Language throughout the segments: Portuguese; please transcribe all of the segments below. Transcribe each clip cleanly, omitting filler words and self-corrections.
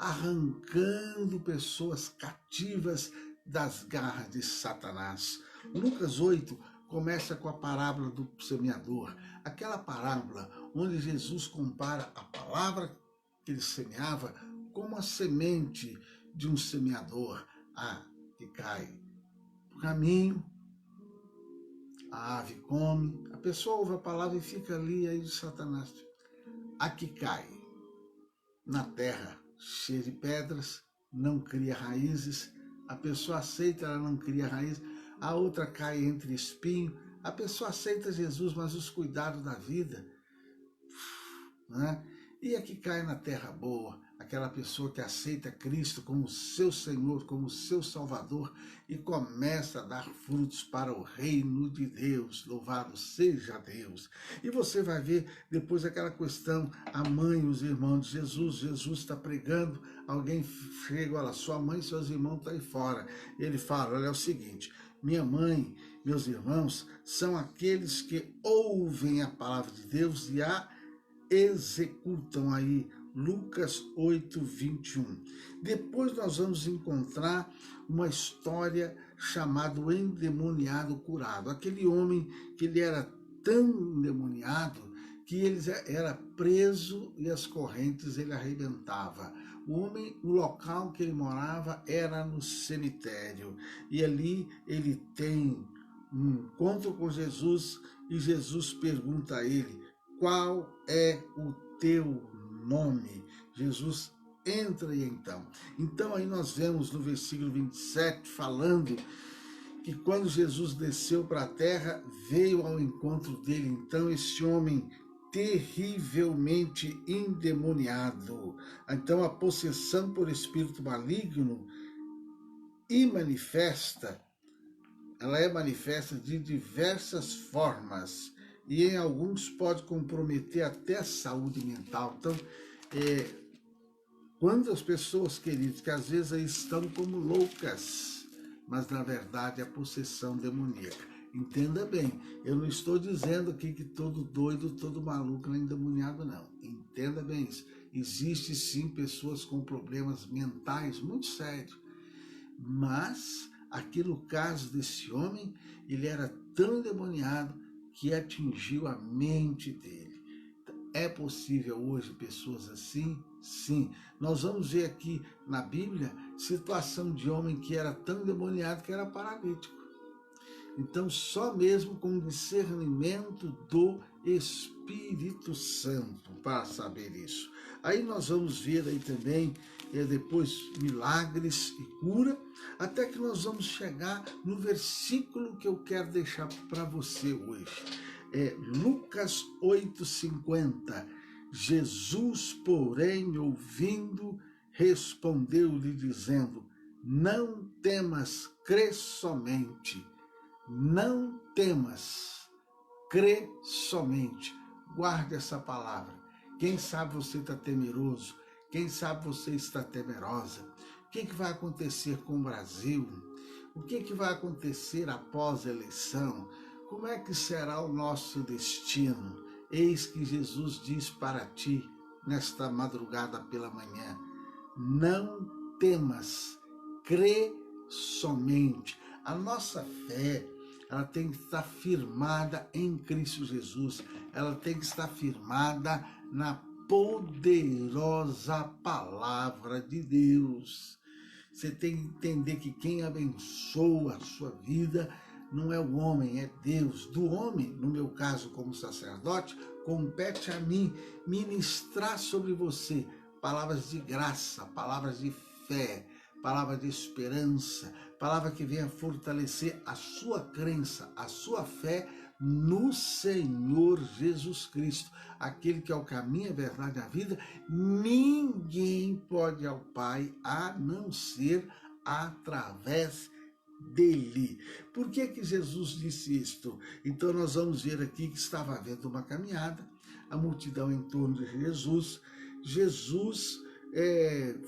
arrancando pessoas cativas das garras de Satanás. Lucas 8 começa com a parábola do semeador, aquela parábola onde Jesus compara a palavra que ele semeava como a semente de um semeador, que cai no caminho, a ave come, a pessoa ouve a palavra e fica ali, aí Satanás, a que cai na terra cheia de pedras, não cria raízes, a pessoa aceita, ela não cria raiz, a outra cai entre espinho, a pessoa aceita Jesus, mas os cuidados da vida, né? E a que cai na terra boa, aquela pessoa que aceita Cristo como seu Senhor, como seu Salvador e começa a dar frutos para o reino de Deus, louvado seja Deus. E você vai ver depois aquela questão, a mãe e os irmãos de Jesus, Jesus está pregando, alguém chega, olha, sua mãe e seus irmãos estão aí fora. Ele fala, olha, é o seguinte, minha mãe, meus irmãos, são aqueles que ouvem a palavra de Deus e a executam aí, Lucas 8, 21. Depois nós vamos encontrar uma história chamada o endemoniado curado. Aquele homem que ele era tão endemoniado que ele era preso e as correntes ele arrebentava. O homem, o local que ele morava era no cemitério. E ali ele tem um encontro com Jesus e Jesus pergunta a ele, qual é o teu nome? Jesus entra e então aí nós vemos no versículo 27 falando que quando Jesus desceu para a terra, veio ao encontro dele então esse homem terrivelmente endemoniado. Então a possessão por espírito maligno ela é manifesta de diversas formas e em alguns pode comprometer até a saúde mental. Então, quantas pessoas, queridos, que às vezes estão como loucas, mas na verdade é a possessão demoníaca. Entenda bem, eu não estou dizendo aqui que todo doido, todo maluco é endemoniado, não. Entenda bem isso. Existe sim pessoas com problemas mentais muito sérios, mas aqui no caso desse homem, ele era tão endemoniado que atingiu a mente dele. É possível hoje pessoas assim? Sim. Nós vamos ver aqui na Bíblia situação de homem que era tão endemoniado que era paralítico. Então, só mesmo com discernimento do Espírito Santo para saber isso. Aí nós vamos ver aí também, depois, milagres e cura, até que nós vamos chegar no versículo que eu quero deixar para você hoje. Lucas 8,50. Jesus, porém, ouvindo, respondeu-lhe dizendo, não temas, crê somente. Não temas, crê somente. Guarde essa palavra. Quem sabe você está temeroso, quem sabe você está temerosa. O que vai acontecer com o Brasil? O que vai acontecer após a eleição? Como é que será o nosso destino? Eis que Jesus diz para ti, nesta madrugada pela manhã, não temas, crê somente. A nossa fé, ela tem que estar firmada em Cristo Jesus. Ela tem que estar firmada na poderosa palavra de Deus. Você tem que entender que quem abençoa a sua vida não é o homem, é Deus. Do homem, no meu caso como sacerdote, compete a mim ministrar sobre você palavras de graça, palavras de fé, palavra de esperança, palavra que venha fortalecer a sua crença, a sua fé no Senhor Jesus Cristo, aquele que é o caminho, a verdade e a vida. Ninguém pode ir ao Pai a não ser através dele. Por que Jesus disse isto? Então nós vamos ver aqui que estava havendo uma caminhada, a multidão em torno de Jesus. Jesus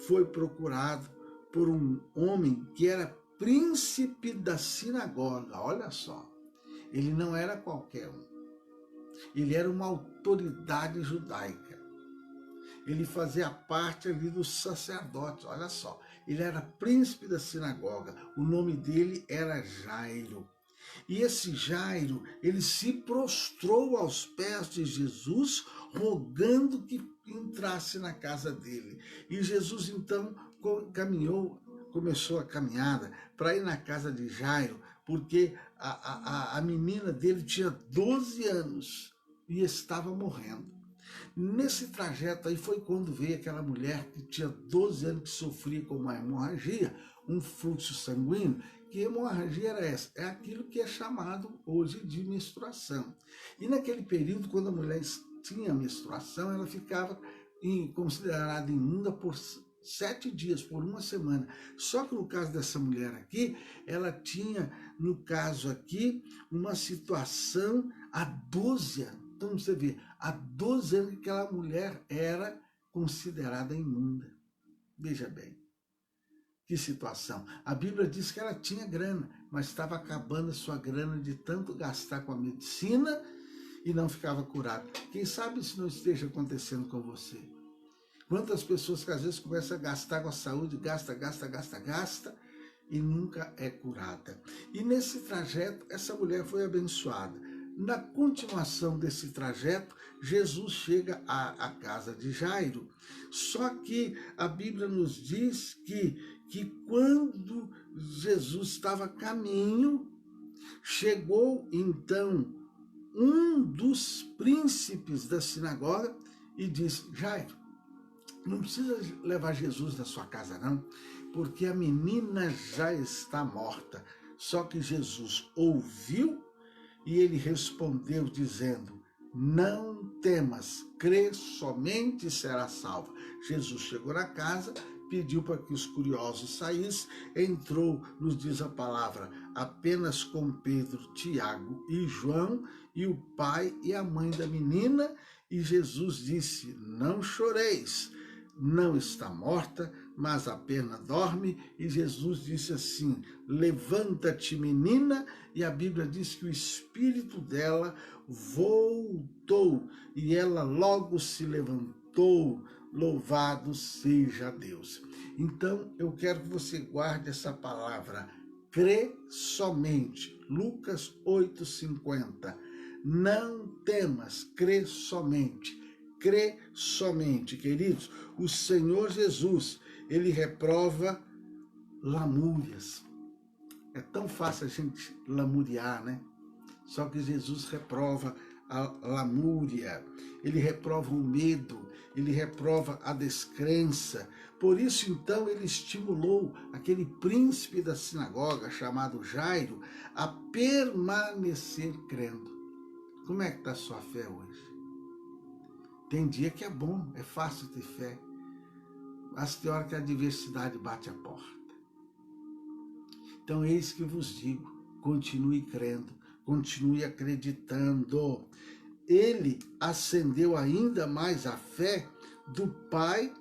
foi procurado por um homem que era príncipe da sinagoga. Olha só, ele não era qualquer um. Ele era uma autoridade judaica. ele fazia parte ali dos sacerdotes, olha só. Ele era príncipe da sinagoga, o nome dele era Jairo. E esse Jairo, ele se prostrou aos pés de Jesus, rogando que entrasse na casa dele. E Jesus, então, começou a caminhada para ir na casa de Jairo, porque a menina dele tinha 12 anos e estava morrendo. Nesse trajeto aí foi quando veio aquela mulher que tinha 12 anos, que sofria com uma hemorragia, um fluxo sanguíneo. Que hemorragia era essa? É aquilo que é chamado hoje de menstruação. E naquele período, quando a mulher tinha menstruação, ela ficava considerada imunda por 7 dias, por uma semana. Só que no caso dessa mulher aqui, ela tinha, no caso aqui, uma situação há 12 anos. Então você vê, há 12 anos que aquela mulher era considerada imunda. Veja bem, que situação. A Bíblia diz que ela tinha grana, mas estava acabando a sua grana de tanto gastar com a medicina e não ficava curada. Quem sabe isso não esteja acontecendo com você? Quantas pessoas que às vezes começam a gastar com a saúde, gasta e nunca é curada. E nesse trajeto, essa mulher foi abençoada. Na continuação desse trajeto, Jesus chega à casa de Jairo. Só que a Bíblia nos diz que quando Jesus estava a caminho, chegou então um dos príncipes da sinagoga e disse: Jairo, não precisa levar Jesus na sua casa não, porque a menina já está morta. Só que Jesus ouviu e ele respondeu dizendo: não temas, crê somente e será salva. Jesus chegou na casa, pediu para que os curiosos saíssem, entrou, nos diz a palavra, apenas com Pedro, Tiago e João, e o pai e a mãe da menina, e Jesus disse: não choreis, não está morta, mas apenas dorme. E Jesus disse assim: levanta-te, menina. E a Bíblia diz que o espírito dela voltou e ela logo se levantou. Louvado seja Deus. Então eu quero que você guarde essa palavra: crê somente. Lucas 8,50. Não temas, crê somente. Crê somente, queridos. O Senhor Jesus, ele reprova lamúrias. É tão fácil a gente lamuriar, né? Só que Jesus reprova a lamúria, ele reprova o medo, ele reprova a descrença. Por isso, então, ele estimulou aquele príncipe da sinagoga, chamado Jairo, a permanecer crendo. Como é que está a sua fé hoje? Tem dia que é bom, é fácil ter fé, mas tem hora que a adversidade bate a porta. Então, eis que vos digo, continue crendo, continue acreditando. Ele acendeu ainda mais a fé do pai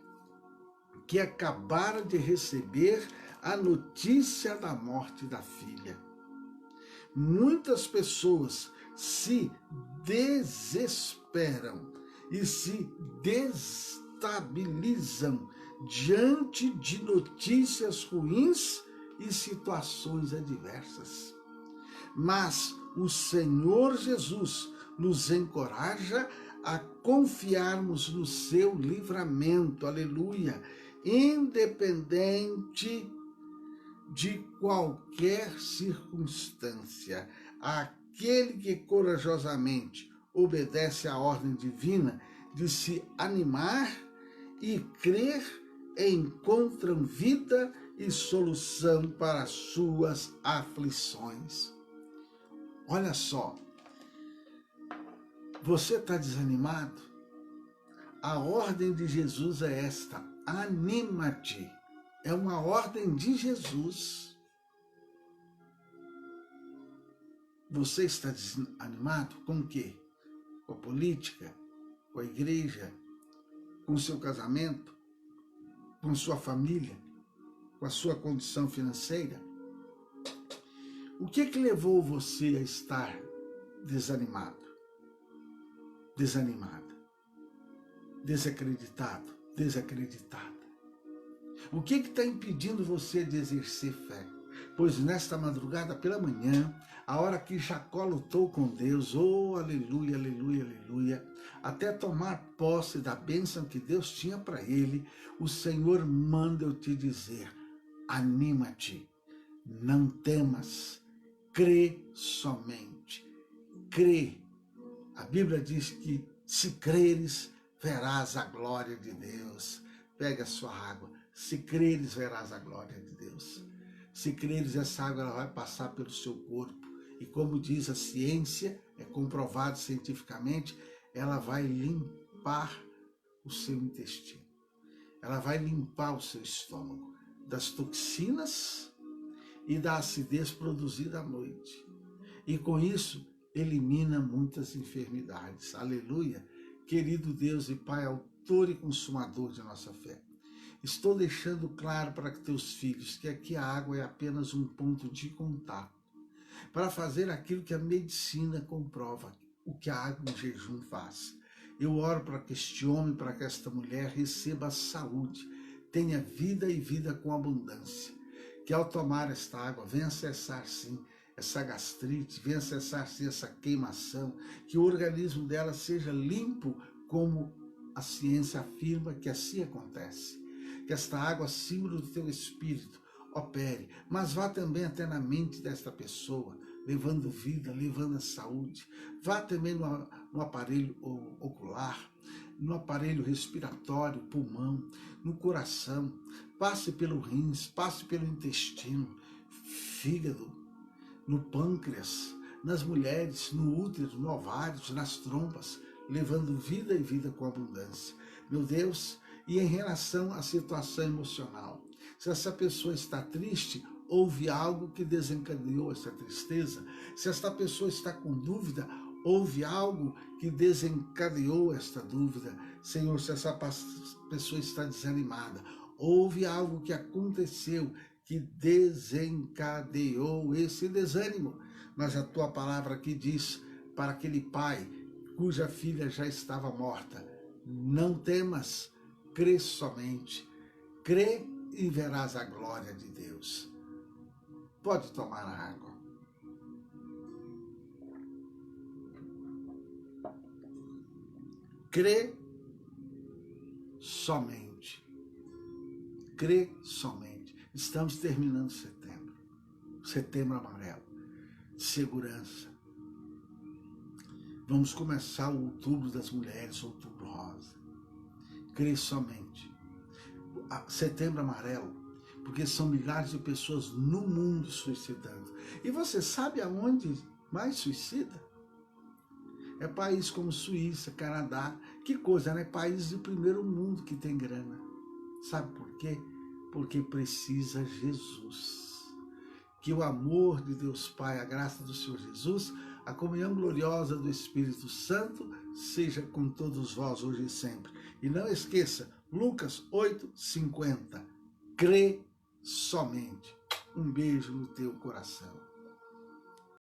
que acabara de receber a notícia da morte da filha. Muitas pessoas se desesperam e se destabilizam diante de notícias ruins e situações adversas. Mas o Senhor Jesus nos encoraja a confiarmos no seu livramento, aleluia, independente de qualquer circunstância. Aquele que corajosamente obedece à ordem divina de se animar e crer, encontram vida e solução para as suas aflições. Olha só, você está desanimado? A ordem de Jesus é esta: anima-te. É uma ordem de Jesus. Você está desanimado com o quê? Com a política? Com a igreja? Com o seu casamento? Com sua família? Com a sua condição financeira? O que levou você a estar desanimado? Desanimada? desacreditado, desacreditada? O que está impedindo você de exercer fé? Pois nesta madrugada pela manhã, a hora que Jacó lutou com Deus, oh aleluia, aleluia, aleluia, até tomar posse da bênção que Deus tinha para ele, o Senhor manda eu te dizer, anima-te, não temas, crê somente, crê. A Bíblia diz que se creres, verás a glória de Deus. Pega a sua água, se creres, verás a glória de Deus. Se creres, essa água ela vai passar pelo seu corpo. E como diz a ciência, é comprovado cientificamente, ela vai limpar o seu intestino. Ela vai limpar o seu estômago das toxinas e da acidez produzida à noite. E com isso, elimina muitas enfermidades. Aleluia! Querido Deus e Pai, autor e consumador de nossa fé, estou deixando claro para teus filhos que aqui a água é apenas um ponto de contato para fazer aquilo que a medicina comprova, o que a água em jejum faz. Eu oro para que este homem, para que esta mulher receba saúde, tenha vida e vida com abundância. Que ao tomar esta água venha cessar sim essa gastrite, venha cessar sim essa queimação, que o organismo dela seja limpo como a ciência afirma que assim acontece. Que esta água, símbolo do teu espírito, opere, mas vá também até na mente desta pessoa, levando vida, levando a saúde. Vá também no aparelho ocular, no aparelho respiratório, pulmão, no coração, passe pelo rins, passe pelo intestino, fígado, no pâncreas, nas mulheres, no útero, no ovário, nas trompas, levando vida e vida com abundância. Meu Deus, e em relação à situação emocional, se essa pessoa está triste, houve algo que desencadeou essa tristeza. Se esta pessoa está com dúvida, houve algo que desencadeou esta dúvida. Senhor, se essa pessoa está desanimada, houve algo que aconteceu que desencadeou esse desânimo. Mas a tua palavra aqui diz para aquele pai cuja filha já estava morta, não temas, crê somente, crê e verás a glória de Deus. Pode tomar a água. Crê somente. Crê somente. Estamos terminando setembro. Setembro amarelo. Segurança. Vamos começar o outubro das mulheres, outubro rosa. Crê somente. Setembro amarelo, porque são milhares de pessoas no mundo suicidando. E você sabe aonde mais suicida? É país como Suíça, Canadá. Que coisa, né? Países de primeiro mundo que tem grana. Sabe por quê? Porque precisa Jesus. Que o amor de Deus Pai, a graça do Senhor Jesus, a comunhão gloriosa do Espírito Santo seja com todos vós hoje e sempre. E não esqueça, Lucas 8:50. Crê somente. Um beijo no teu coração.